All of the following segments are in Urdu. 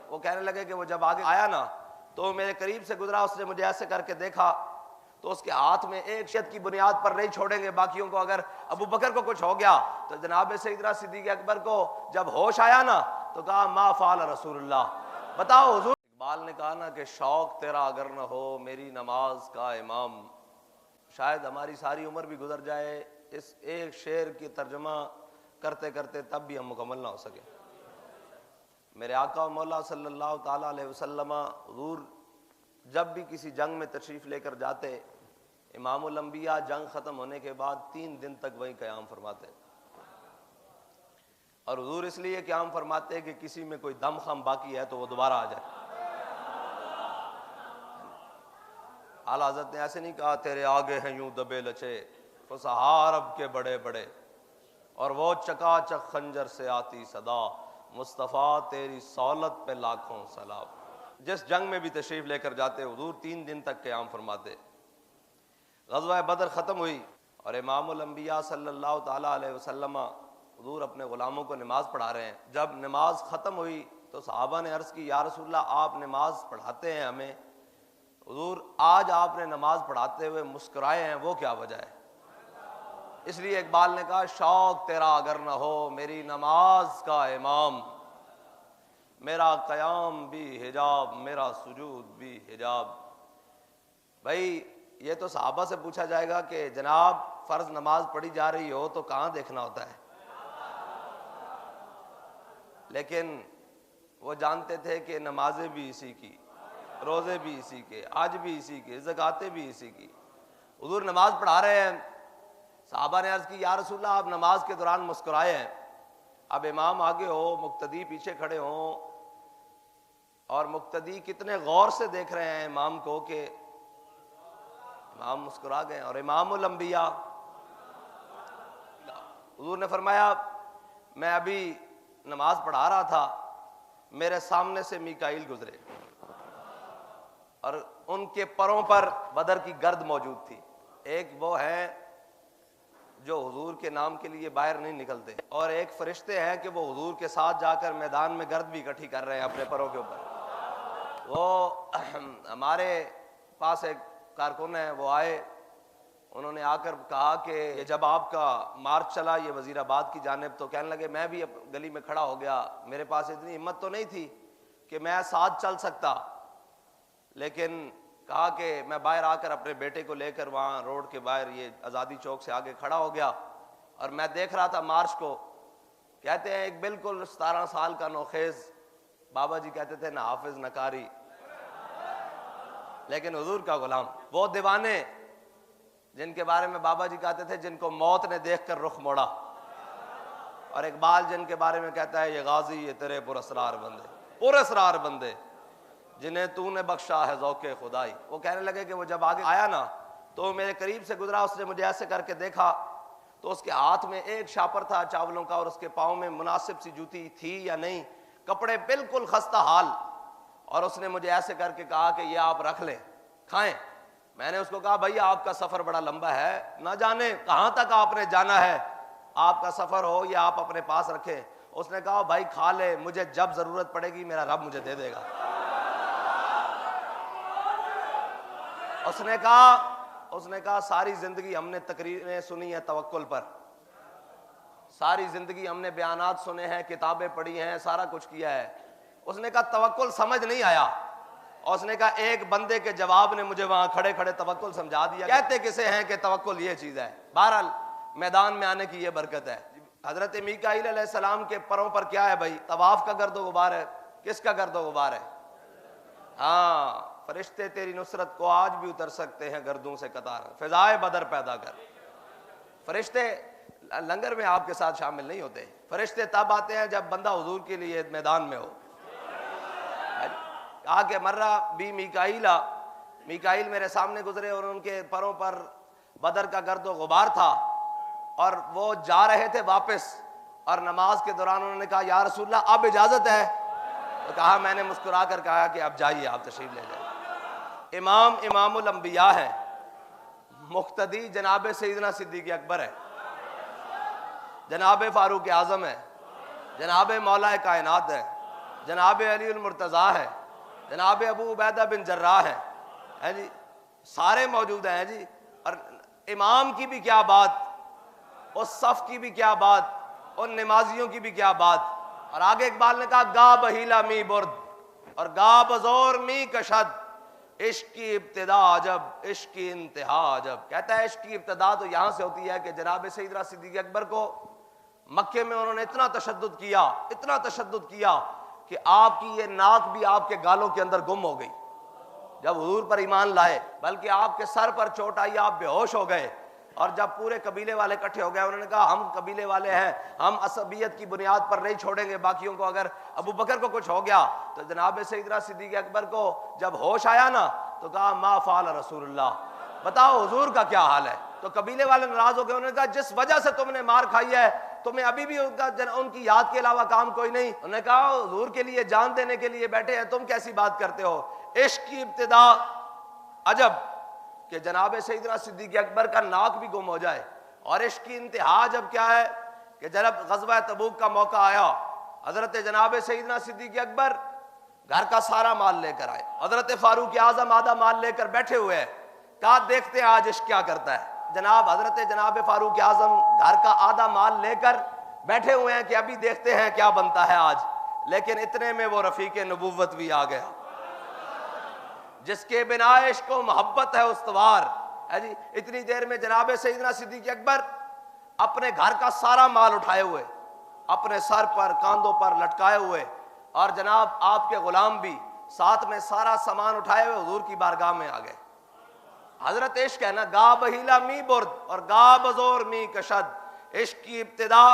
وہ کہنے لگے کہ وہ جب آگے آیا نا تو میرے قریب سے گزرا، اس نے مجھے ایسے کر کے دیکھا تو اس کے ہاتھ میں ایک شد کی بنیاد پر نہیں چھوڑیں گے باقیوں کو، اگر ابو بکر کو کچھ ہو گیا تو جناب سیدنا صدیق اکبر کو جب ہوش آیا نا تو کہا ما فعل رسول اللہ، بتاؤ حضور۔ اقبال نے کہا نا کہ شوق تیرا اگر نہ ہو میری نماز کا امام، شاید ہماری ساری عمر بھی گزر جائے اس ایک شعر کی ترجمہ کرتے کرتے تب بھی ہم مکمل نہ ہو سکے۔ میرے آقا و مولا صلی اللہ تعالیٰ علیہ وسلم حضور جب بھی کسی جنگ میں تشریف لے کر جاتے، امام الانبیاء جنگ ختم ہونے کے بعد 3 دن تک وہیں قیام فرماتے، اور حضور اس لیے قیام فرماتے کہ کسی میں کوئی دم خم باقی ہے تو وہ دوبارہ آ جائے۔ اعلی حضرت نے ایسے نہیں کہا تیرے آگے ہیں یوں دبے لچے فصحا عرب کے بڑے بڑے، اور وہ چکا چک خنجر سے آتی صدا مصطفیٰ تیری سہولت پہ لاکھوں سلام۔ جس جنگ میں بھی تشریف لے کر جاتے حضور 3 دن تک قیام فرماتے۔ غزوہ بدر ختم ہوئی اور امام الانبیاء صلی اللہ تعالیٰ علیہ وسلم حضور اپنے غلاموں کو نماز پڑھا رہے ہیں۔ جب نماز ختم ہوئی تو صحابہ نے عرض کی یا رسول اللہ آپ نماز پڑھاتے ہیں ہمیں، حضور آج آپ نے نماز پڑھاتے ہوئے مسکرائے ہیں، وہ کیا وجہ ہے؟ اس لیے اقبال نے کہا شوق تیرا اگر نہ ہو میری نماز کا امام، میرا قیام بھی حجاب میرا سجود بھی حجاب۔ بھائی یہ تو صحابہ سے پوچھا جائے گا کہ جناب فرض نماز پڑھی جا رہی ہو تو کہاں دیکھنا ہوتا ہے، لیکن وہ جانتے تھے کہ نمازیں بھی اسی کی، روزے بھی اسی کے، حج بھی اسی کے، زکاتیں بھی اسی کی۔ حضور نماز پڑھا رہے ہیں، صحابہ نے عرض کی یا رسول اللہ آپ نماز کے دوران مسکرائے ہیں، اب امام آگے ہو مقتدی پیچھے کھڑے ہوں اور مقتدی کتنے غور سے دیکھ رہے ہیں امام کو کہ امام مسکرا گئے۔ اور امام الانبیاء حضور نے فرمایا میں ابھی نماز پڑھا رہا تھا، میرے سامنے سے میکائیل گزرے اور ان کے پروں پر بدر کی گرد موجود تھی۔ ایک وہ ہیں جو حضور کے نام کے لیے باہر نہیں نکلتے، اور ایک فرشتے ہیں کہ وہ حضور کے ساتھ جا کر میدان میں گرد بھی اکٹھی کر رہے ہیں اپنے پروں کے اوپر۔ وہ ہمارے پاس ایک کارکن ہے، وہ آئے، انہوں نے آ کر کہا کہ یہ جب آپ کا مارچ چلا یہ وزیر آباد کی جانب تو کہنے لگے میں بھی گلی میں کھڑا ہو گیا، میرے پاس اتنی ہمت تو نہیں تھی کہ میں ساتھ چل سکتا، لیکن کہا کہ میں باہر آ کر اپنے بیٹے کو لے کر وہاں روڈ کے باہر یہ آزادی چوک سے آگے کھڑا ہو گیا اور میں دیکھ رہا تھا مارچ کو۔ کہتے ہیں ایک بالکل 17 سال کا نوخیز بابا جی کہتے تھے نہ حافظ نہ قاری لیکن حضور کا غلام، وہ دیوانے جن کے بارے میں بابا جی کہتے تھے جن کو موت نے دیکھ کر رخ موڑا، اور اقبال جن کے بارے میں کہتا ہے یہ غازی یہ تیرے پراسرار بندے، پراسرار بندے جنہیں تو نے بخشا ہے ذوق خدائی۔ وہ کہنے لگے کہ وہ جب آگے آیا نا تو میرے قریب سے گزرا، اس نے مجھے ایسے کر کے دیکھا تو اس کے ہاتھ میں ایک شاپر تھا چاولوں کا اور اس کے پاؤں میں مناسب سی جوتی تھی یا نہیں، کپڑے بالکل خستہ حال، اور اس نے مجھے ایسے کر کے کہا کہ یہ آپ رکھ لیں کھائیں۔ میں نے اس کو کہا بھائی آپ کا سفر بڑا لمبا ہے، نہ جانے کہاں تک آپ نے جانا ہے، آپ کا سفر ہو یا آپ اپنے پاس رکھیں۔ اس نے کہا بھائی کھا لے، مجھے جب ضرورت پڑے گی میرا رب مجھے دے دے گا۔ اس نے کہا ساری زندگی ہم نے تقریریں سنی ہیں توکل پر، ساری زندگی ہم نے بیانات سنے ہیں، کتابیں پڑھی ہیں، سارا کچھ کیا ہے۔ اس نے کہا توکل سمجھ نہیں آیا، اور اس نے کہا ایک بندے کے جواب نے مجھے وہاں کھڑے کھڑے توکل سمجھا دیا۔ کہتے کسے ہیں کہ توکل یہ چیز ہے۔ بہرحال میدان میں آنے کی یہ برکت ہے۔ حضرت میکائیل علیہ السلام کے پروں پر کیا ہے بھائی؟ طواف کا گرد و غبار ہے۔ کس کا گرد و غبار ہے؟ ہاں، فرشتے تیری نصرت کو آج بھی اتر سکتے ہیں گردوں سے قطار، فضائے بدر پیدا کر۔ فرشتے لنگر میں آپ کے ساتھ شامل نہیں ہوتے، فرشتے تب آتے ہیں جب بندہ حضور کے لیے میدان میں ہو۔ کہا کہ مرہ بھی میکائیل میرے سامنے گزرے اور ان کے پروں پر بدر کا گرد و غبار تھا، اور وہ جا رہے تھے واپس، اور نماز کے دوران انہوں نے کہا یا رسول اللہ اب اجازت ہے؟ تو کہا میں نے مسکرا کر کہا کہ اب جائیے، آپ تشریف لے جائیں۔ امام الانبیاء ہے، مقتدی جناب سیدنا صدیق اکبر ہے، جناب فاروق اعظم ہے، جناب مولا کائنات ہے، جناب علی المرتضیٰ ہے، جناب ابو عبیدہ بن جراح ہے جی، سارے موجود ہیں جی. اور امام کی بھی کیا بات، اور صف کی بھی کیا بات، اور نمازیوں کی بھی کیا بات. اور آگے اقبال نے کہا گا بہیلا می برد اور گا بزور می کشد، عشق کی ابتدا عجب عشق کی انتہا عجب. کہتا ہے عشق کی ابتدا تو یہاں سے ہوتی ہے کہ جناب سیدنا صدیق اکبر کو مکے میں انہوں نے اتنا تشدد کیا کہ آپ کی یہ ناک بھی آپ کے گالوں کے اندر گم ہو گئی جب حضور پر ایمان لائے، بلکہ آپ کے سر پر چوٹ آئی، آپ بے ہوش ہو گئے. اور جب پورے قبیلے والے اکٹھے ہو گئے، انہوں نے کہا ہم قبیلے والے ہیں، ہم عصبیت کی بنیاد پر نہیں چھوڑیں گے باقیوں کو. اگر ابو بکر کو کچھ ہو گیا تو جناب سیدنا صدیق اکبر کو جب ہوش آیا نا تو کہا ما فعل رسول اللہ، بتاؤ حضور کا کیا حال ہے. تو قبیلے والے ناراض ہو گئے، انہوں نے کہا جس وجہ سے تم نے مار کھائی ہے تمہیں ابھی بھی ان کی یاد کے علاوہ کام کوئی نہیں. انہوں نے کہا حضور کے لیے جان دینے کے لیے بیٹھے ہیں، تم کیسی بات کرتے ہو. عشق کی ابتدا عجب کہ جناب سیدنا صدیق اکبر کا ناک بھی گم ہو جائے. اور عشق کی انتہا جب کیا ہے کہ جب غزوہ تبوک کا موقع آیا، حضرت جناب سیدنا صدیق اکبر گھر کا سارا مال لے کر آئے، حضرت فاروق اعظم آدھا مال لے کر بیٹھے ہوئے ہیں. کہا دیکھتے ہیں آج عشق کیا کرتا ہے. جناب فاروق اعظم گھر کا آدھا مال لے کر بیٹھے ہوئے ہیں کہ ابھی دیکھتے ہیں کیا بنتا ہے آج. لیکن اتنے میں وہ رفیق نبوت بھی آ گیا جس کے بنا عشق و محبت ہے استوار ہے جی. اتنی دیر میں جناب سیدنا صدیق اکبر اپنے گھر کا سارا مال اٹھائے ہوئے، اپنے سر پر کاندھوں پر لٹکائے ہوئے، اور جناب آپ کے غلام بھی ساتھ میں سارا سامان اٹھائے ہوئے حضور کی بارگاہ میں آ گئے. حضرت عشق ہے نا، گا بہیلا می برد اور گا بزور می کشد. عشق کی ابتدا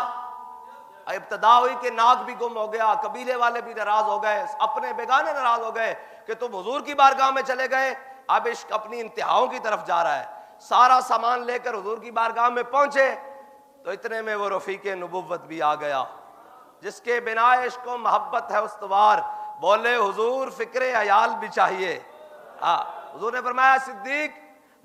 ہوئی کہ ناک بھی گم ہو گیا، قبیلے والے بھی ناراض ہو گئے، اپنے بیگانے ناراض ہو گئے کہ تم حضور کی بارگاہ میں چلے گئے. اب عشق اپنی انتہاؤں کی طرف جا رہا ہے. سارا سامان لے کر حضور کی بارگاہ میں پہنچے تو اتنے میں وہ رفیق نبوت بھی آ گیا جس کے بنا عشق و محبت ہے استوار. بولے حضور فکر عیال بھی چاہیے. حضور نے فرمایا صدیق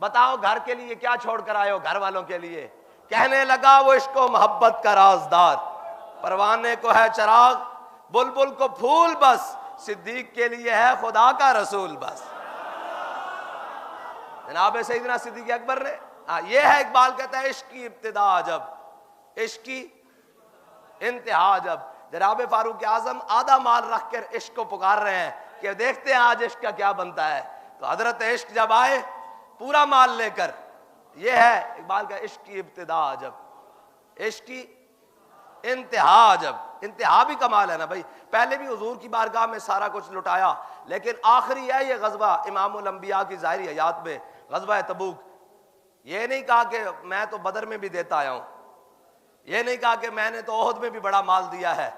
بتاؤ گھر کے لیے کیا چھوڑ کر آئے ہو، گھر والوں کے لیے. کہنے لگا وہ عشق و محبت کا رازدار، پروانے کو ہے چراغ بلبل کو پھول بس، صدیق کے لیے ہے خدا کا رسول بس. جناب سیدنا صدیق اکبر نے یہ ہے، اقبال کہتا ہے عشق کی ابتدا عجب عشق کی انتہا عجب. جناب فاروق اعظم آدھا مال رکھ کر عشق کو پکار رہے ہیں کہ دیکھتے ہیں آج عشق کا کیا بنتا ہے. تو حضرت عشق جب آئے پورا مال لے کر، یہ ہے اقبال کا عشق کی ابتدا عجب عشق کی انتہا عجب. انتہا بھی کمال ہے نا بھائی. پہلے بھی حضور کی بارگاہ میں سارا کچھ لٹایا، لیکن آخری ہے یہ غزوہ امام الانبیاء کی ظاہری حیات میں، غزوہ تبوک. یہ نہیں کہا کہ میں تو بدر میں بھی دیتا آیا ہوں، یہ نہیں کہا کہ میں نے تو احد میں بھی بڑا مال دیا ہے،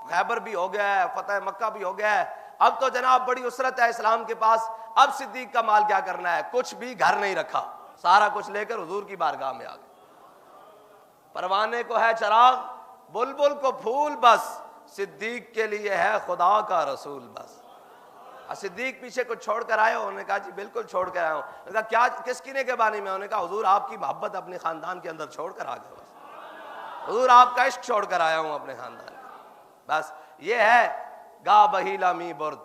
خیبر بھی ہو گیا ہے، فتح مکہ بھی ہو گیا ہے، اب تو جناب بڑی اسرت ہے اسلام کے پاس، اب صدیق کا مال کیا کرنا ہے. کچھ بھی گھر نہیں رکھا، سارا کچھ لے کر حضور کی بارگاہ میں آ گئے. پروانے کو ہے چراغ بلبل کو پھول بس، صدیق کے لیے ہے خدا کا رسول بس. صدیق پیچھے کچھ چھوڑ کر آئے ہو؟ انہوں نے کہا جی بالکل چھوڑ کر آیا ہوں. انہوں نے کہا کیا کس قلعے کے بانی میں؟ انہوں نے کہا حضور آپ کی محبت اپنے خاندان کے اندر چھوڑ کر آ گئے بس. حضور آپ کا عشق چھوڑ کر آیا ہوں اپنے خاندان بس. یہ ہے گا بہیلا می برد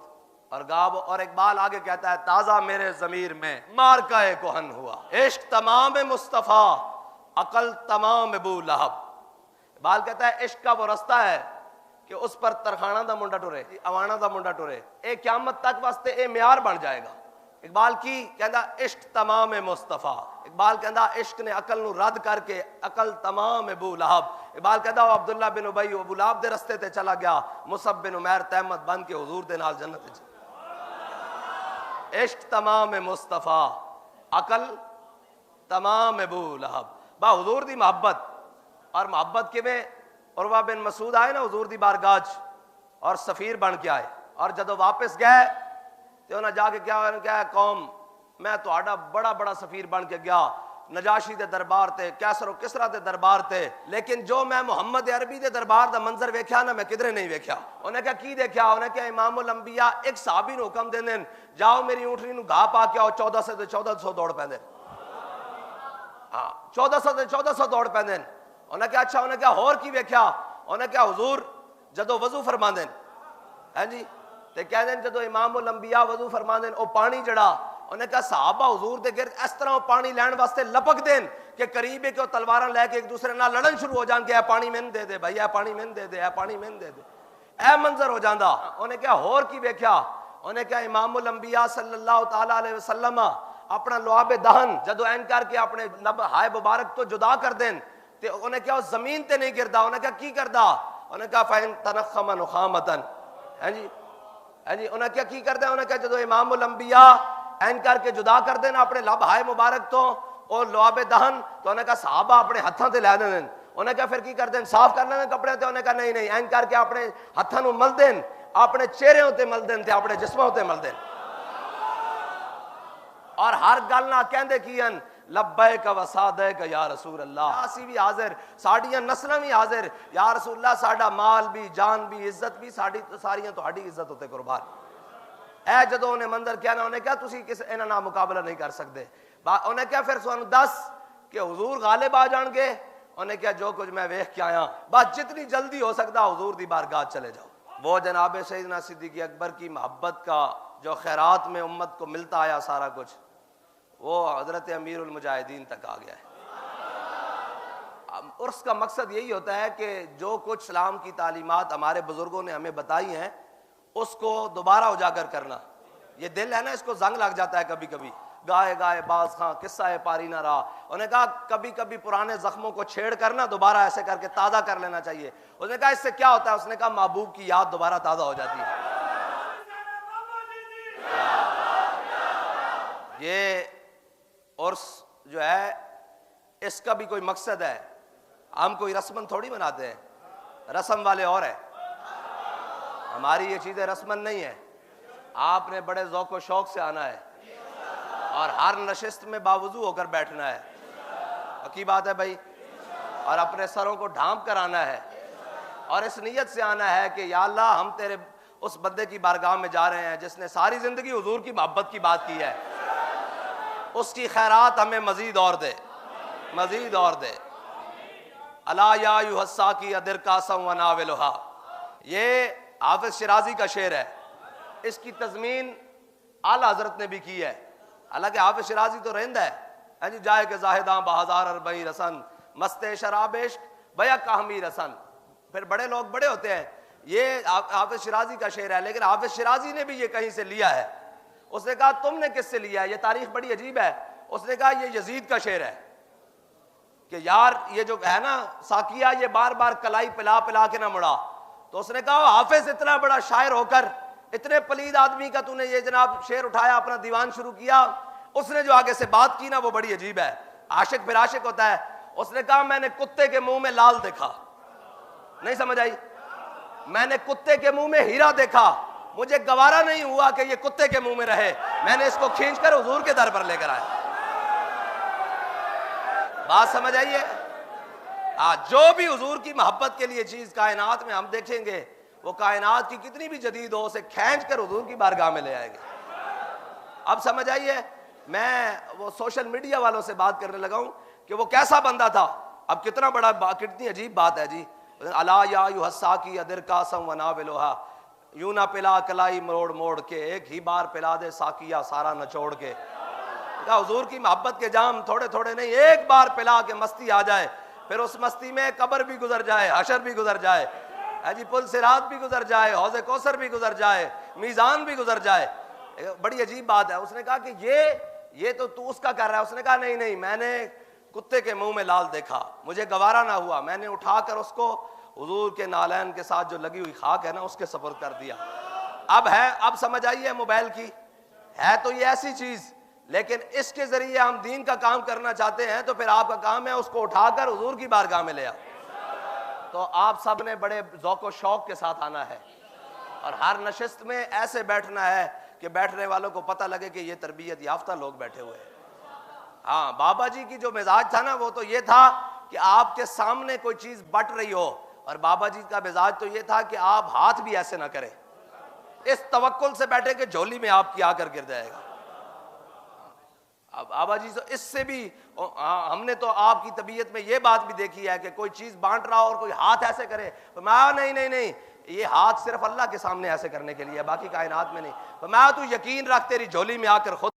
اور اور اقبال آگے کہتا ہے تازہ میرے ضمیر میں مارکہ کہن ہوا، عشق تمام مصطفیٰ عقل تمام ابو لہب. اقبال کہتا ہے عشق کا وہ رستہ ہے کہ اس پر ترخانہ دا منڈا ٹرے، اوانہ دا منڈا ٹرے، اے قیامت تک واسطے اے معیار بن جائے گا. اقبال کی کہندا عشق تمام مصطفیٰ. اقبال کہندا عشق نے عقل نو رد کر کے عقل تمام ابو لہب. اقبال کہندا وہ عبداللہ بن ابی ابو لہب دے رستے تے چلا گیا، مصعب بن عمیر تہمت بن کے حضور دے نال جنت وچ. عشق تمام مصطفیٰ عقل تمام ابو لہب. با حضور دی محبت اور محبت کے میں عروہ بن مسعود آئے نا حضور دی بارگاہ اور سفیر بن کے آئے، اور جدو واپس گئے تو انہاں جا کے کیا قوم میں تہاڈا بڑا بڑا سفیر بن کے گیا، نجاشی دے دربار تے، کیسر و کسرا دے دربار تے، لیکن جو میں محمد عربی دے دربار دا منظر ویکھیا نا میں کدھرے نہیں ویکھیا. انہیں کہا کی دیکھیا؟ انہیں کہا امام الانبیاء ایک صحابی نو حکم دے دین جاؤ میری اونٹنی نو گھا پا کے آؤ، 1400 دوڑ پہ دین. 1400 دوڑ پہ دین. انہیں کہا اچھا. انہیں کہا ہور کی ویکھیا؟ انہیں کہا حضور جدو وضو فرما دین ہے جی تے کہندے جدو امام الانبیاء وضو فرماندے او پانی جڑا انہیں کہا صحابہ حضور دے گرد اس طرح پانی لین واسطے لپک دین کہ قریب ہے کہ وہ تلواراں لے کے ایک دوسرے نال لڑن شروع ہو جان کہ اے پانی مین دے دے بھائی، اے پانی مین دے دے، اے پانی مین دے دے، اے منظر ہو جاندا۔ انہیں کہا ہور کی ویکھیا؟ انہیں کہا امام الانبیاء صلی اللہ تعالی علیہ وسلم اپنا لعاب دہن جدو این کر کے اپنے لب ہائے مبارک تو جدا کر دین تے انہیں کہا زمین تے نہیں گردا، انہیں کہا کی کردا؟ انہیں کہا فین تنخم نخامتن، ہیں جی انہیں کیا کی کردا؟ انہیں کہا جدو امام الانبیاء این کر کے جدا کر دینا اپنے لب ہائے مبارک تو اور لعاب دہن، تو انہیں کہا صحابہ اپنے ہتھاں تے لے دین، انہیں کہا پھر کی کر دین؟ صاف کر لیں کپڑے تے؟ انہیں کہا نہیں نہیں، این کر کے اپنے ہتھاں نو مل دین، اپنے چہرے تے مل دین تے اپنے جسموں تے مل دین، اور ہر گل نہ کہندے کیان لبیک و سعدیک یا رسول اللہ، اسی بھی حاضر، ساڈیاں نسلاں بھی حاضر، یا رسول اللہ ساڈا مال بھی، جان بھی، عزت بھی، ساڈی ساریاں تہاڈی عزت ہوتے قربان۔ اے جدو انہیں منظر کیا نا، انہیں کہا تسی کس انہاں نال مقابلہ نہیں کر سکتے، انہیں کہا پھر سانو دس کہ حضور غالب آ جان گے؟ انہیں کہا جو کچھ میں ویکھ کے آیا، بس جتنی جلدی ہو سکتا حضور دی بارگاہ چلے جاؤ۔ وہ جناب سیدنا صدیق اکبر کی محبت کا جو خیرات میں امت کو ملتا آیا سارا کچھ، وہ حضرت امیر المجاہدین تک آ گیا ہے۔ عرس کا مقصد یہی ہوتا ہے کہ جو کچھ اسلام کی تعلیمات ہمارے بزرگوں نے ہمیں بتائی ہیں اس کو دوبارہ اجاگر کرنا۔ یہ دل ہے نا، اس کو زنگ لگ جاتا ہے کبھی کبھی، گائے گائے باز خاں قصہ پاری نہ رہا۔ انہوں نے کہا کبھی کبھی پرانے زخموں کو چھیڑ کرنا دوبارہ ایسے کر کے تازہ کر لینا چاہیے۔ اس نے کہا اس سے کیا ہوتا ہے؟ اس نے کہا محبوب کی یاد دوبارہ تازہ ہو جاتی ہے۔ یہ عرس جو ہے اس کا بھی کوئی مقصد ہے، ہم کوئی رسمن تھوڑی مناتے ہیں، رسم والے اور ہیں، ہماری یہ چیزیں رسمن نہیں ہیں۔ آپ نے بڑے ذوق و شوق سے آنا ہے اور ہر نشست میں باوضو ہو کر بیٹھنا ہے، حقیقی بات ہے بھائی، اور اپنے سروں کو ڈھانپ کر آنا ہے اور اس نیت سے آنا ہے کہ یا اللہ ہم تیرے اس بندے کی بارگاہ میں جا رہے ہیں جس نے ساری زندگی حضور کی محبت کی بات کی ہے، اس کی خیرات ہمیں مزید اور دے، مزید اور دے۔ الا یا ایھا الساقی ادر کاسم وناولھا، یہ حافظ شیرازی کا شعر ہے، اس کی تضمین اعلیٰ حضرت نے بھی کی ہے۔ حالانکہ حافظ شیرازی تو رہند ہے جی، جائے کہ زاہداں بہزار اربعی رسن مست شراب عشق بیا کاہمی رسن، پھر بڑے لوگ بڑے ہوتے ہیں، یہ حافظ شیرازی کا شعر ہے، لیکن حافظ شیرازی نے بھی یہ کہیں سے لیا ہے۔ اس نے کہا تم نے کس سے لیا ہے؟ یہ تاریخ بڑی عجیب ہے۔ اس نے کہا یہ یزید کا شعر ہے کہ یار یہ جو ہے نا ساقیہ یہ بار بار کلائی پلا پلا کے نہ مڑا، تو اس نے کہا حافظ اتنا بڑا شاعر ہو کر اتنے پلید آدمی کا تو نے یہ جناب شعر اٹھایا، اپنا دیوان شروع کیا، اس نے جو آگے سے بات کی نا وہ بڑی عجیب ہے۔ عاشق پھر عاشق ہوتا ہے۔ اس نے کہا میں نے کتے کے منہ میں لال دیکھا، نہیں سمجھ آئی؟ میں نے کتے کے منہ میں ہیرا دیکھا، مجھے گوارا نہیں ہوا کہ یہ کتے کے منہ میں رہے، میں نے اس کو کھینچ کر حضور کے در پر لے کر آیا۔ بات سمجھ آئیے؟ جو بھی حضور کی محبت کے لیے چیز کائنات میں ہم دیکھیں گے، وہ کائنات کی کتنی بھی جدید ہو اسے کھینچ کر حضور کی بارگاہ میں لے آئے گے۔ اب سمجھ آئیے، میں وہ سوشل میڈیا والوں سے بات کرنے لگا ہوں کہ وہ کیسا بندہ تھا، اب کتنا بڑا کتنی عجیب بات ہے جی۔ الا یا ایھا الساقی ادر کاسم وناولھا، یوں نہ پلا کلائی موڑ موڑ کے، ایک ہی بار پلا دے ساقیہ سارا نچوڑ کے۔ حضور کی محبت کے جام تھوڑے تھوڑے نہیں، ایک بار پلا کے مستی آ جائے، پھر اس مستی میں قبر بھی گزر جائے، حشر بھی گزر جائے، جی پل صراط بھی گزر جائے، حوض کوثر بھی گزر جائے، میزان بھی گزر جائے۔ بڑی عجیب بات ہے۔ اس نے کہا کہ یہ تو اس کا کر رہا ہے۔ اس نے کہا نہیں نہیں، میں نے کتے کے منہ میں لال دیکھا، مجھے گوارا نہ ہوا، میں نے اٹھا کر اس کو حضور کے نالین کے ساتھ جو لگی ہوئی خاک ہے نا اس کے سپرد کر دیا۔ اب سمجھ آئیے موبائل کی ہے تو یہ ایسی چیز، لیکن اس کے ذریعے ہم دین کا کام کرنا چاہتے ہیں تو پھر آپ کا کام ہے اس کو اٹھا کر حضور کی بارگاہ میں لے آؤ۔ تو آپ سب نے بڑے ذوق و شوق کے ساتھ آنا ہے اور ہر نشست میں ایسے بیٹھنا ہے کہ بیٹھنے والوں کو پتہ لگے کہ یہ تربیت یافتہ لوگ بیٹھے ہوئے ہیں۔ ہاں، بابا جی کی جو مزاج تھا نا وہ تو یہ تھا کہ آپ کے سامنے کوئی چیز بٹ رہی ہو، اور بابا جی کا مزاج تو یہ تھا کہ آپ ہاتھ بھی ایسے نہ کریں، اس توکل سے بیٹھے کہ جھولی میں آپ کی آ کر گر جائے گا۔ اب بابا جی تو اس سے بھی ہم نے تو آپ کی طبیعت میں یہ بات بھی دیکھی ہے کہ کوئی چیز بانٹ رہا اور کوئی ہاتھ ایسے کرے، نہیں نہیں نہیں، یہ ہاتھ صرف اللہ کے سامنے ایسے کرنے کے لیے، باقی کائنات میں نہیں۔ فرمایا تو یقین رکھ، تیری جھولی میں آ کر خود